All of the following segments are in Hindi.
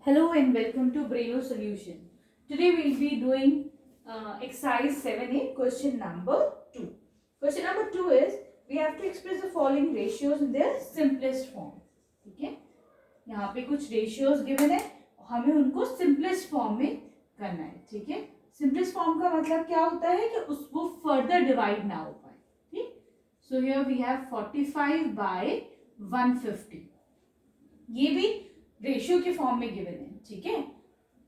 Hello and welcome to Braino Solution. Today we will be doing exercise 7A, question number 2. Question number 2 is we have to express the following ratios in their simplest form. ठीक है, यहाँ पे कुछ ratios given है, हमें उनको simplest form में करना है. ठीक है, simplest form का मतलब क्या होता है कि उसको further divide ना हो पाए. ठीक, so here we have 45 by 150. ये भी रेशियो के फॉर्म में गिवन है. ठीक है,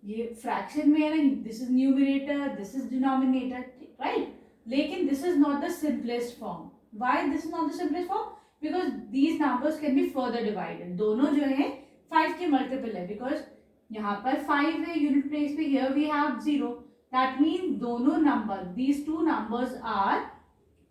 ये फ्रैक्शन में है ना, this is numerator, this is denominator, right. लेकिन this is not the simplest form. Why this is not the simplest form? Because these numbers can be further divided. दोनों जो है 5 के मल्टीपल है, बिकॉज यहाँ पर 5 है यूनिट प्लेस पे, here we have 0. That mean दोनों number, these two numbers are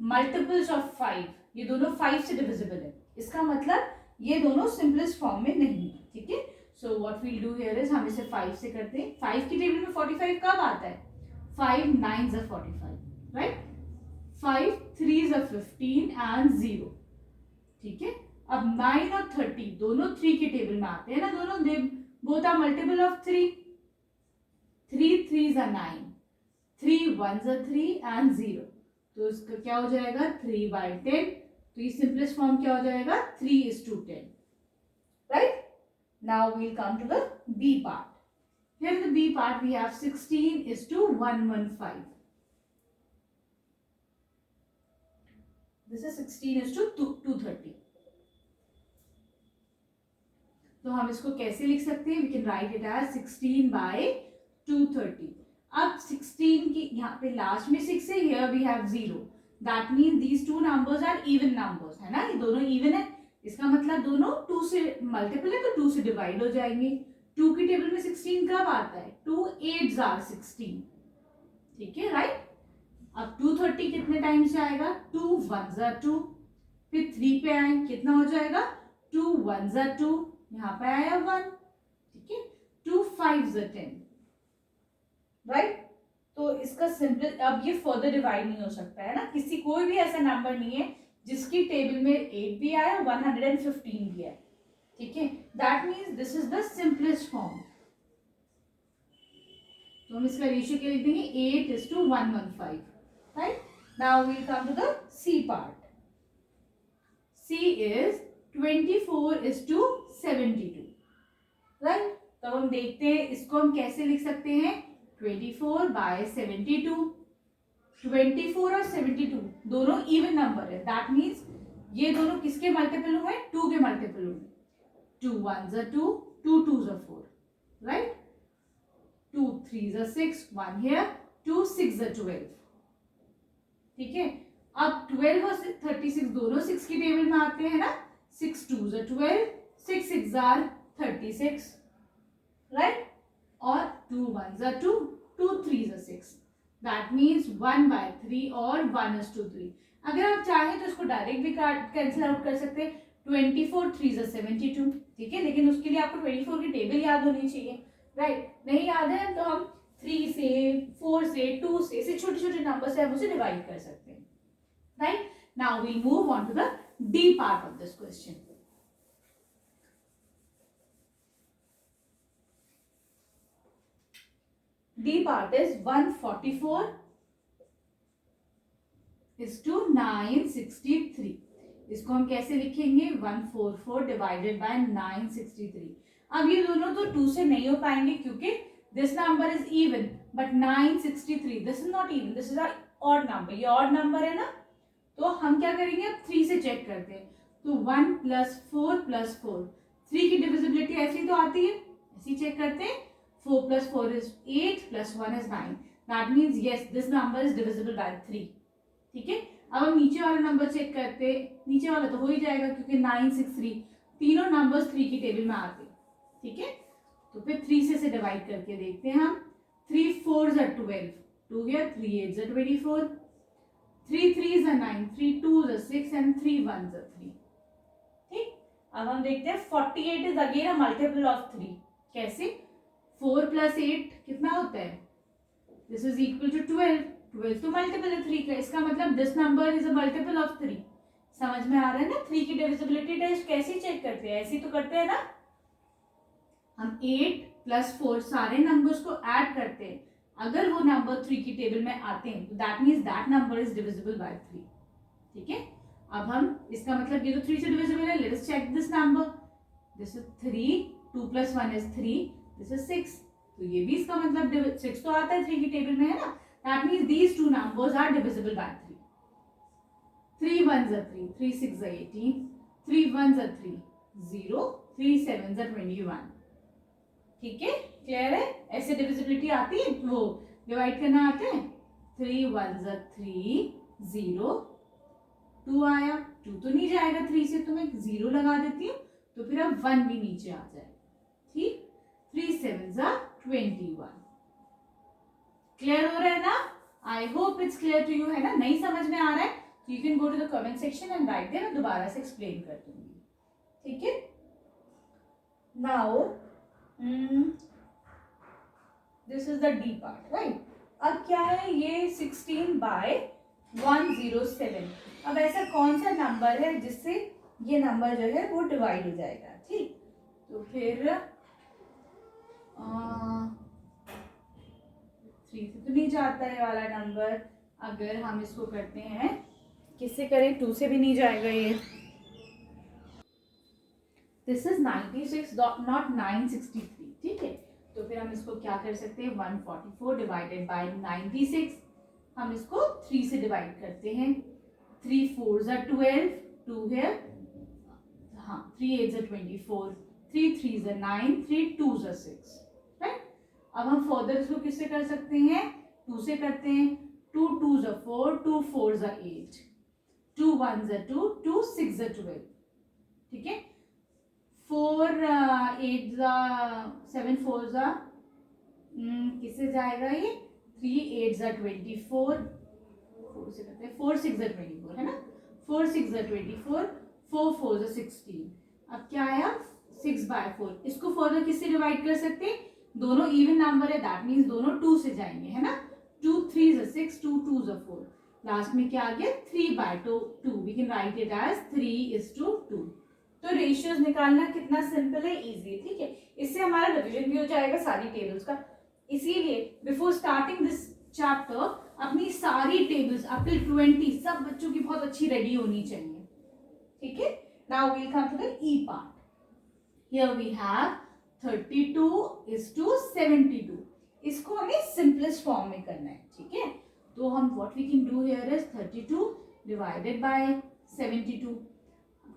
multiples of 5. ये दोनों 5 से डिविजिबल है. इसका मतलब ये दोनों सिंपलेस्ट फॉर्म में नहीं है. ठीक है, so what we'll do here is हम इसे 5 से करते हैं. 5 की टेबल में 45 कब आता है? 5 9s are 45, right. 5 3s are 15 and 0. ठीक है, अब 9 और 30 दोनों 3 की टेबल में आते हैं ना, दोनों they both are multiple of 3. 3 3s are 9, 3 1s are 3 and 0. तो इसका क्या हो जाएगा? 3/10. तो ये सिंपलेस्ट फॉर्म क्या हो जाएगा? 3:10, right? Now we'll come to the B part. Here in the B part we have 16:115. This is 16:230. तो हम इसको कैसे लिख सकते हैं? We can write it as 16/230. अब 16 की यहाँ पे लास्ट में 6 है, here we have 0. That means these two numbers are even numbers, है ना, ये दोनों even है. इसका मतलब दोनों 2 से मल्टीपल है, तो 2 से डिवाइड हो जाएंगे. 2 की टेबल में 16 कब आता है? 2 8s are 16. ठीक है, राइट. अब 230 कितने टाइम से आएगा? 2 1s are 2. फिर 3 पे आए, कितना हो जाएगा? 2 1s are 2. यहाँ पे आया 1. ठीक है, 2 5s are 10, राइट. तो इसका सिंपल, अब ये फर्दर डिवाइड नहीं हो सकता है ना. किसी कोई भी ऐसा नंबर नहीं है जिसकी टेबल में 8 भी आया, 115 भी है. ठीक है, that means this is the simplest form. तो हम इसका रेशियो क्या लिख देंगे? 8:115, right. Now we'll come to the C part. C is 24:72, right. तो हम देखते हैं इसको हम कैसे लिख सकते हैं. 24/72. 24 और 72 दोनों इवन नंबर है. दैट मीन्स ये दोनों किसके मल्टीपल हुए? 2 के मल्टीपल हुए. 2 1s are 2, 2 2s are 4, right. 2 3s are 6, 1 here, 2 6s are 12. ठीक है, अब 12 और 36 दोनों 6 की टेबल में आते हैं ना. 6 2s are 12, 6 6s are 36, right. और 2 1s are 2, 2 3s are 6. That means 1/3 और 1:3. अगर आप चाहें तो इसको डायरेक्ट भी कैंसिल आउट कर सकते हैं. 24 3s are 72. ठीक है, लेकिन उसके लिए आपको 24 की टेबल याद होनी चाहिए, राइट. नहीं याद है तो हम 3 से 4 से 2 से ऐसे छोटे छोटे नंबर से हम उसे डिवाइड कर सकते हैं, right. Now we move on to the D part of this question. D part is 144:963. इसको हम कैसे लिखेंगे? 144 डिवाइडेड बाय 963. अब ये दोनों तो 2 से नहीं हो पाएंगे क्योंकि this number is even, but 963 this is not even, this is a odd number. ये ऑड नंबर है ना, तो हम क्या करेंगे? अब 3 से चेक करते हैं. तो 1 + 4 + 4, 3 की डिविजिबिलिटी ऐसी तो आती है, ऐसी चेक करते हैं. 4 + 4 is 8 + 1 is 9. That means yes, this number is divisible by 3. ठीक है, अब हम नीचे वाला नंबर चेक करते. नीचे वाला तो हो ही जाएगा क्योंकि 963 तीनों नंबर्स 3 की टेबल में आते. ठीक है, तो फिर 3 से डिवाइड करके देखते हैं हम. 3 4s are 12, 2 here, 3 8s are 24, 3 3s are 9, 3 2s are 6 and 3 1s are 3. ठीक, अब हम देखते हैं 48 is again a multiple of 3. कैसे? 4 + 8 कितना होता है? This is equal to 12. 12 तो मल्टीपल है 3 का. इसका मतलब this number is a multiple of 3. समझ में आ रहा है ना? 3 की डिविजिबिलिटी टेस्ट कैसे चेक करते हैं? ऐसे तो करते हैं ना. हम 8 +4 सारे नंबर्स को ऐड करते हैं, अगर वो नंबर 3 की टेबल में आते हैं तो that means that number is divisible by 3. ठीक है, अब हम इसका मतलब ये तो 3 से डिविजिबल है. Let us check this number. This is 3, 2 + 1 is 3, this is 6. तो ये भी इसका मतलब 6 तो आता है 3 की टेबल में, है ना. That means these two numbers are divisible by 3. 3 1s are 3, 3 6s are 18, 3 1s are 3, 0, 3 7s are 21. ठीक है, क्लियर है. ऐसे डिविजिबिलिटी आती है, वो डिवाइड करना आते हैं. 3 1s are 3, 0, 2 आया. 2 तो नहीं जाएगा 3 से, तो मैं 0 लगा देती हूँ, तो फिर अब 1 भी नीचे आ जाए. ठीक, 3 7s are 21. क्लियर हो रहा है ना. I hope it's clear to you, है ना. नहीं समझ में आ रहा है तो you can go to the comment section and write there. मैं दोबारा से एक्सप्लेन कर दूंगी. ठीक है, now this is the D part, right. अब क्या है, ये 16/107. अब ऐसा कौन सा नंबर है जिससे ये नंबर जो है वो डिवाइड हो जाएगा. ठीक, तो फिर 3 से तो नहीं जाता है वाला नंबर. अगर हम इसको करते हैं, किससे करें, 2 से भी नहीं जाएगा ये. This is 96 not 963. ठीक है, तो फिर हम इसको क्या कर सकते हैं, 144 डिवाइडेड बाय 96. हम इसको 3 से डिवाइड करते हैं. 3 4s are 12, 2 है, हाँ 3 8s are 24, 3 3s are 9, 3 2s are 6. Right. अब हम फर्दर इसको किससे कर सकते हैं, 2 से करते हैं. 2 2s are 4, 2 4s are 8, 2 1s are 2, 2 6s are 12. ठीक है, 4 8s are 7 4s are किससे जाएगा ये, 3 8s are 24, 4 से करते हैं, 4 6s are 24, है ना. 4 6s are 24, 4 4s are 16. अब क्या आया, 6/4. इसको फर्दर किससे डिवाइड कर सकते हैं, दोनों इवन नंबर है, दैट मीन्स दोनों 2 से जाएंगे, है ना. 2 3s are 6, 2 2s are 4. Last में क्या आ गया, 3/2. We can write it as 3:2. तो रेशियोज निकालना कितना सिंपल है, इजी. ठीक है, इससे हमारा रिवीजन भी हो जाएगा सारी टेबल्स का. इसीलिए बिफोर स्टार्टिंग दिस चैप्टर अपनी सारी टेबल्स अप टिल 20 सब बच्चों की बहुत अच्छी रेडी होनी चाहिए. ठीक है, now we'll come to the E part. Here we have 32:72. इसको हमें सिंपलेस्ट फॉर्म में करना है. ठीक है, तो हम what we can do here is 32 divided by 72.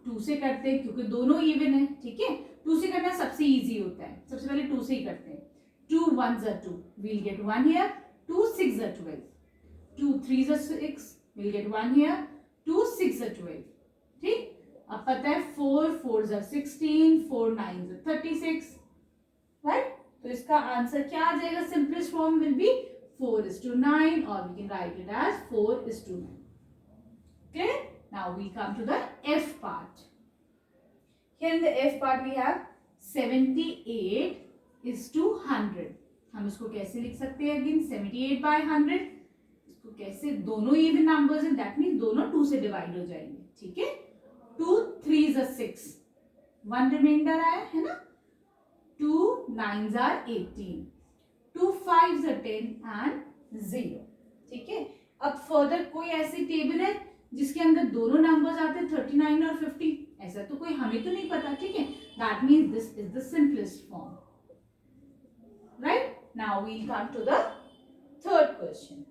2 से करते हैं क्योंकि दोनों इवन है. ठीक है, 2 से करना सबसे इजी होता है, सबसे पहले 2 से ही करते हैं. 2 1s are 2, we'll get 1 here. 2 6s are 12, 2 3s are 6, we'll get 1 here. 2 6s are 12. ठीक, अब पता है 4 4s are 16, 4 9s are 36. Right, तो इसका आंसर क्या आ जाएगा, सिंपलेस्ट फॉर्म विल बी 4:9, और we can write it as 4:9. Clear. Now we come to the F part. Here in the F part we have 78:100. हम इसको कैसे लिख सकते हैं, अगेन 78/100. इसको कैसे, दोनों इवन नंबर्स हैं, दैट मीन्स दोनों 2 से डिवाइड हो जाएंगे. ठीक है, 2 3s are 6, 1 रिमाइंडर आया है ना. 2 9s are 18, 2 5s are 10 and 0. ठीक है, अब फर्दर कोई ऐसी टेबल है जिसके अंदर दोनों नंबर्स आते हैं 39 और 50, ऐसा तो कोई हमें तो नहीं पता. ठीक है, that means this is the simplest form. Right, now we'll come to the third question.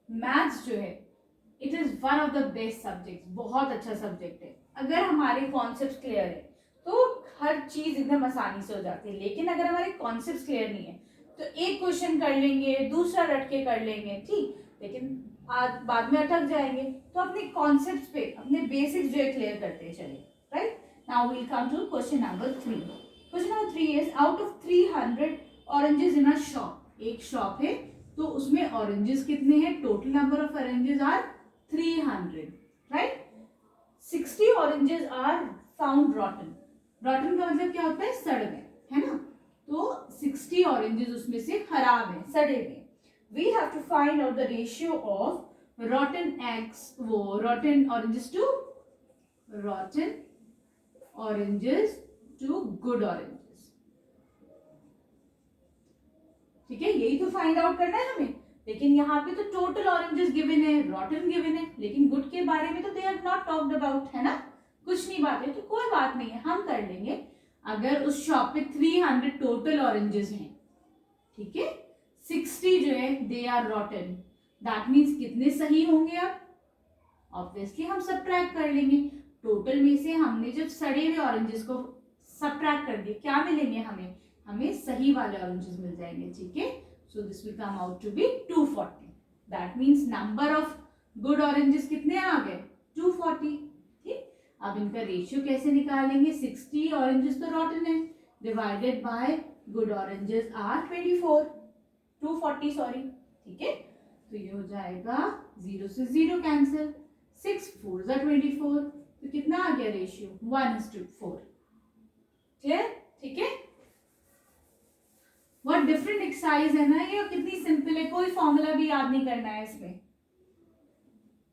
Maths जो है it is one of the best subject. बहुत अच्छा सब्जेक्ट है. अगर हमारे कॉन्सेप्ट क्लियर है तो हर चीज एकदम आसानी से हो जाती है. लेकिन अगर हमारे कॉन्सेप्ट क्लियर नहीं है तो एक क्वेश्चन कर लेंगे, दूसरा रट के कर लेंगे, ठीक, लेकिन आज बाद में अटक जाएंगे. तो अपने कॉन्सेप्ट्स पे अपने बेसिक्स जो है क्लियर करते चले. Right, now we'll come to question number 3. Question number 3 is out of 300 oranges in a shop. एक शॉप है तो उसमें ऑरेंजेस कितने हैं, total number of oranges are 300. Right, 60 oranges are found rotten. Rotten का मतलब क्या होता है, सड़ गए, है ना. तो 60 ऑरेंजेस उसमें से खराब हैं, सड़े हुए. We have to find out the ratio of rotten eggs, वो rotten oranges to rotten oranges to good oranges. ठीक है, यही तो फाइंड आउट करना है हमें. लेकिन यहाँ पे तो टोटल ऑरेंजेस गिवन है, रॉटन गिवन है, लेकिन गुड के बारे में तो they have not talked about, है ना, कुछ नहीं बात है. तो कोई बात नहीं है, हम कर लेंगे. अगर उस शॉप पे 300 टोटल ऑरेंजेस हैं, ठीक है, 60 जो है they are rotten, that means कितने सही होंगे. अब ऑब्वियसली हम सबट्रैक्ट कर लेंगे. टोटल में से हमने जब सड़े हुए ऑरेंजेस को सबट्रैक्ट कर दिए, क्या मिलेंगे हमें? हमें सही वाले ऑरेंजेस मिल जाएंगे. ठीक है, so this will come out to be 240. That means number of good oranges कितने आ गए? 240. ठीक, अब इनका रेशियो कैसे निकालेंगे? 60 ऑरेंजेस तो रॉटन है, divided by good oranges are 24, 240 sorry. ठीक है, तो ये हो जाएगा 0 से 0 कैंसिल, 6 4 जा 24, तो कितना आ गया रेशियो? 1:4. क्लियर? ठीक है, बहुत डिफरेंट एक्सरसाइज है ना ये, कितनी सिंपल है, कोई फॉर्मूला भी याद नहीं करना है इसमें.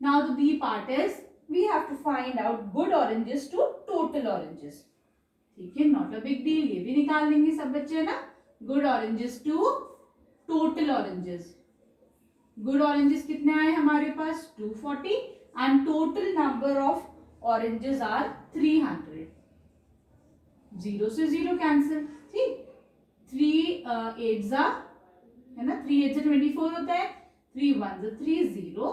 Now the B part is we have to find out good oranges to total oranges. ठीक है, नॉट अ बिग डील, ये भी निकाल लेंगे सब बच्चे ना. Good oranges to total oranges. Good oranges कितने आए हमारे पास? 240 and total number of oranges are 300. 0 से 0 कैंसिल. ठीक, 3 8 जा, है ना, 3 8 जा 24 होता है, 3 1 जा 3 0,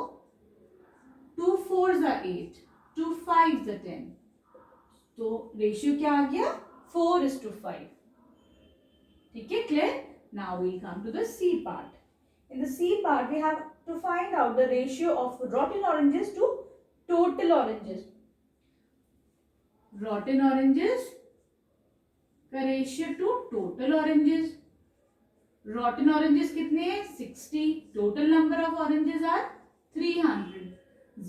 2 4 जा 8, 2 5 जा 10. तो रेशियो क्या आ गया? 4:5. ठीक है, clear? Now we come to the C part. In the C part, we have to find out the ratio of rotten oranges to total oranges. Rotten oranges का ratio to total oranges. Rotten oranges कितने हैं? 60. Total number of oranges are 300.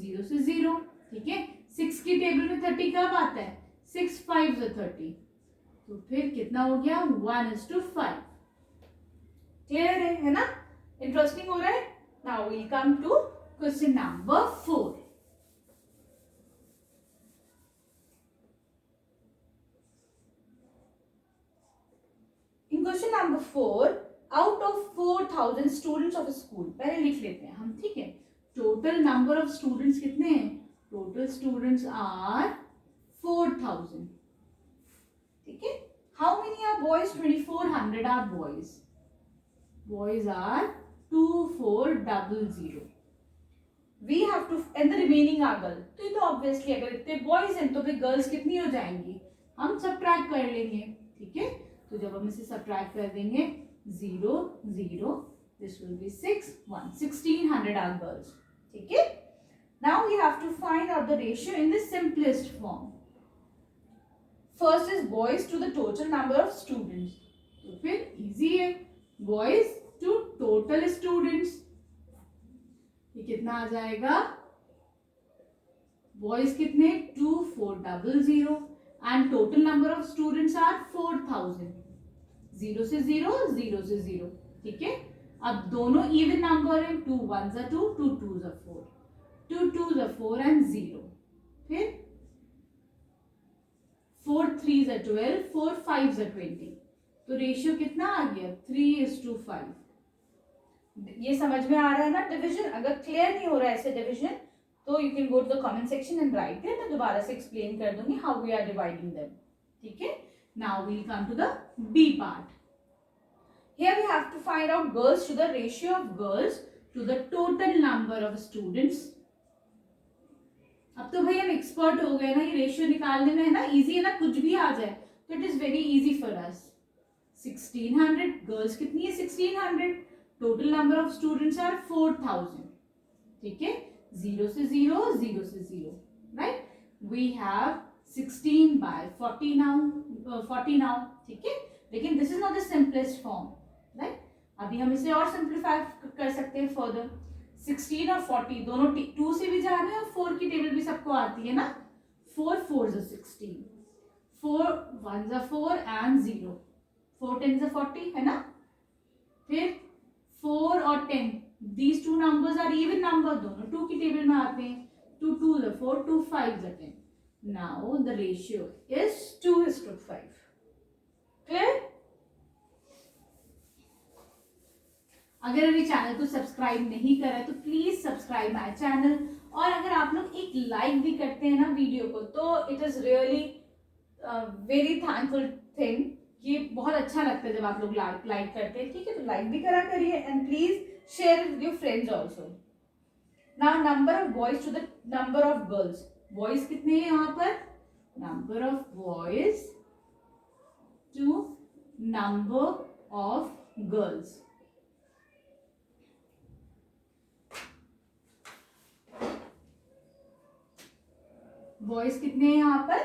0 से 0. ठीक है, 6 की टेबल में 30 कब आता है? 6 5 से 30. तो फिर कितना हो गया? 1:5. क्लियर है ना? इंटरेस्टिंग हो रहा है. Now we come to question number 4. In question number 4, out of 4,000 students of a school, पहले लिख लेते हैं हम. ठीक है, टोटल नंबर ऑफ स्टूडेंट्स कितने हैं? Total students are 4,000. ठीक है, how many are boys? 2400 are boys. Boys are 2400. We have to and the remaining are girl. तो ये तो ऑब्वियसली अगर इतने बॉयज हैं तो फिर गर्ल्स कितनी हो जाएंगी? हम सबट्रैक्ट कर लेंगे. ठीक है, तो जब हम इसे सबट्रैक्ट कर देंगे 0 0, this will be 6 1, 1600 are girls. ठीक है, now we have to find out the ratio in the simplest form. First is boys to the total number of students. तो फिर इजी है, बॉयज टू टोटल स्टूडेंट्स. ये कितना आ जाएगा? बॉयज कितने? 2400 and total number of students are 4000. 0 से 0, 0 से 0. ठीक है, अब दोनों इवन नंबर है. 2 1 जा 2, 2 2 जा 4, 2 2 जा 4 एंड 0. फिर 4 3 जा 12, 4 5 जा 20. तो रेशियो कितना आ गया? 3:5. ये समझ में आ रहा है ना डिवीजन? अगर क्लियर नहीं हो रहा है ऐसे डिवीजन तो you can go to the comment section and write there. मैं दोबारा से एक्सप्लेन कर दूंगी how we are dividing them. ठीक है, now we come to the B part. Here we have to find out girls to the ratio of girls to the total number of students. अब तो भाई हम एक्सपर्ट हो गए ना ये रेशियो निकालने में, है ना, इजी है ना, कुछ भी आ जाए तो it is very easy for us. 1600, girls कितनी है? 1600. Total number of students are 4000. ठीक है, 0 से 0, 0 से 0. Right, we have 16 by 40 now. ठीक है, लेकिन this is not the simplest form. Right, अभी हम इसे और सिंप्लीफाई कर सकते हैं फर्दर. 16 और 40 दोनों 2 से भी जा रहे हैं और 4 की टेबल भी सबको आती है ना. 4 4 is 16, 4 1 is 4 and 0, 4 10 is 40, है ना. फिर 4 और 10, these two numbers are even number, दोनों 2 की टेबल में आते हैं. 2 2 is 4, 2 5 is 10. Now the ratio is 2:5. Clear? अगर अभी चैनल को सब्सक्राइब नहीं करा तो प्लीज सब्सक्राइब माय चैनल, और अगर आप लोग एक लाइक भी करते हैं ना वीडियो को तो it is really very thankful thing, कि बहुत अच्छा लगता है जब आप लोग लाइक करते हैं, ठीक है? तो लाइक भी करा करिए and please share it with your friends also. Now number of boys to the number of girls, boys कितने हैं यहाँ पर? Number of boys to number of girls. Boys कितने हैं यहाँ पर?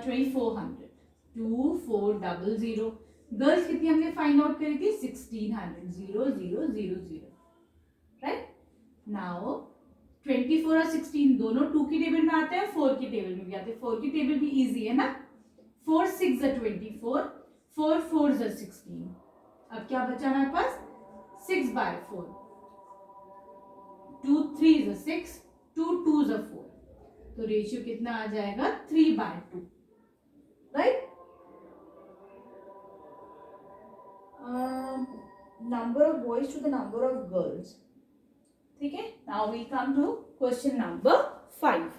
2400, 2400। गर्ल्स कितनी हमने फाइंड आउट करी थी? 1600, 0000। राइट? नाउ 24 और 16 दोनों 2 की टेबल में आते हैं, 4 की टेबल में भी आते हैं। 4 की टेबल भी इजी है ना, 4 6 24, 4 4 16। अब क्या बचा हमारे पास? 6/4, 2 3 6, 2 2 4। तो रेशियो कितना आ जाएगा? 3/2। Right? Number of boys to the number of girls. ठीक है? Now we come to question number 5।